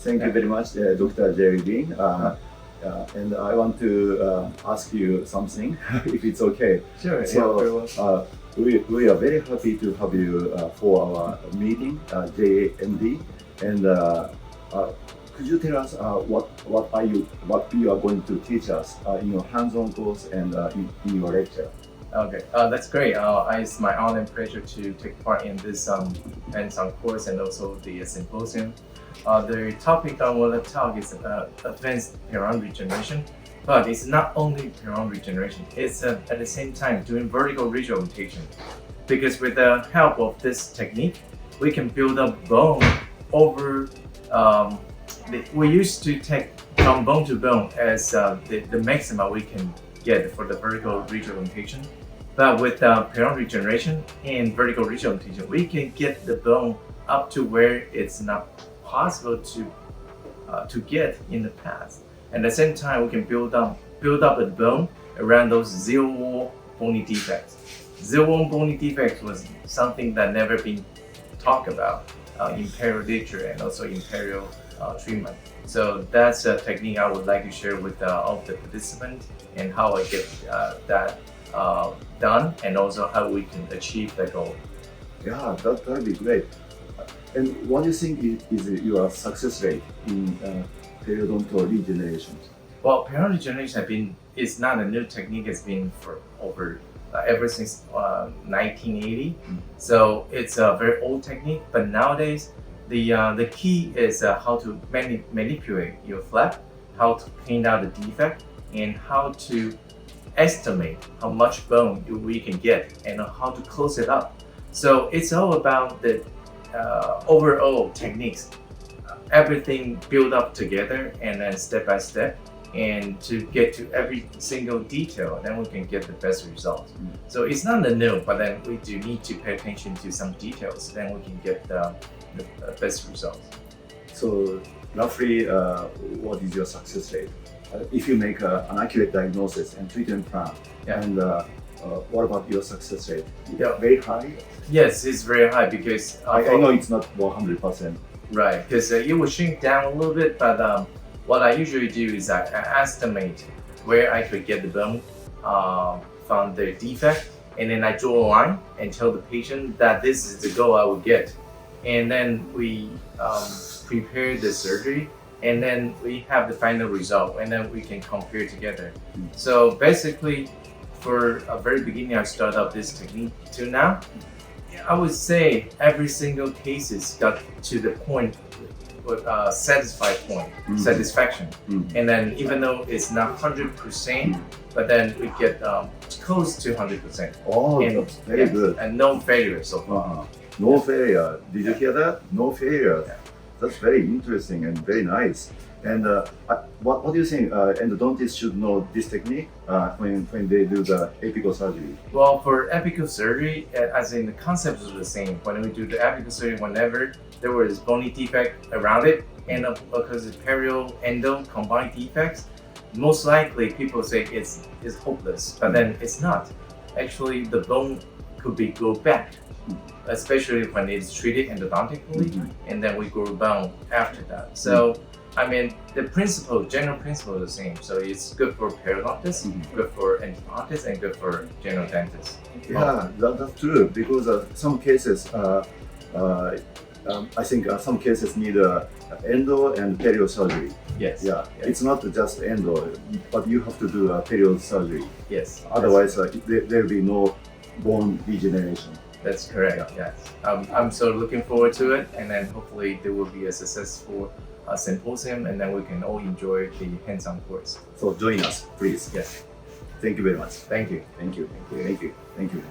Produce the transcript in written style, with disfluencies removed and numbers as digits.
Thank you very much, Dr. Jerry Dean. And I want to ask you something, if it's okay. Sure. So, we are very happy to have you for our meeting, JMD. And could you tell us what you are going to teach us in your hands-on course and in your lecture? Okay, that's great. It's my honor and pleasure to take part in this hands-on course and also the symposium. The topic I want to talk is about advanced periodontal regeneration, but it's not only periodontal regeneration, it's at the same time doing vertical regeneration. Because with the help of this technique, we can build up bone over, we used to take from bone to bone as the maximum we can get for the vertical regeneration. But with periodontal regeneration and vertical regeneration, we can get the bone up to where it's not possible to get in the past. And at the same time, we can build up the bone around those zero-wall bony defects. Zero-wall bony defects was something that never been talked about in perio literature and also in perio treatment. So that's a technique I would like to share with all of the participants and how I get that done, and also how we can achieve the goal. Yeah, that'd be great. And what do you think is your success rate in periodontal regeneration? Well, periodontal regeneration is not a new technique. It's been for ever since 1980. So it's a very old technique. But nowadays, the key is how to manipulate your flap, how to clean out the defect, and how to estimate how much bone we can get and how to close it up. So it's all about the overall techniques, everything built up together and then step by step, and to get to every single detail, then we can get the best results. So it's not a no, but then we do need to pay attention to some details, then we can get the best results. So roughly, what is your success rate? If you make an accurate diagnosis and treatment plan, and what about your success rate? Yeah. Very high? Yes, it's very high because I know it's not 100%. Right, because it will shrink down a little bit, but what I usually do is I estimate where I could get the bone from the defect, and then I draw a line and tell the patient that this is the goal I will get. And then we prepare the surgery, and then we have the final result, and then we can compare together. So basically, for a very beginning, I started up this technique to now, I would say every single cases got to the point, satisfaction. And then even though it's not 100%, but then we get close to 100%. Oh, and, that's very good. And no failure so far. No failure. Did you hear that? No failure. Yeah. That's very interesting and very nice. And what do you think endodontists should know this technique when they do the apical surgery? Well, for apical surgery, as in the concept is the same. When we do the apical surgery, whenever there was bony defect around it, and because it's perio endo combined defects, most likely people say it's hopeless, but then it's not. Actually, the bone could go back, especially when it's treated endodontically, and then we grow bone after that. So, I mean, the general principle is the same. So it's good for periodontists, good for endodontists, and good for general dentists. Yeah, that's true. Because some cases, I think some cases need endo and perio surgery. Yes. Yeah, it's not just endo, but you have to do perio surgery. Yes. Otherwise, there will be no bone regeneration. That's correct. Yes. I'm so looking forward to it, and then hopefully there will be a successful symposium, and then we can all enjoy the hands-on course. So join us, please. Yes. Thank you very much. Thank you. Thank you. Thank you. Thank you. Thank you.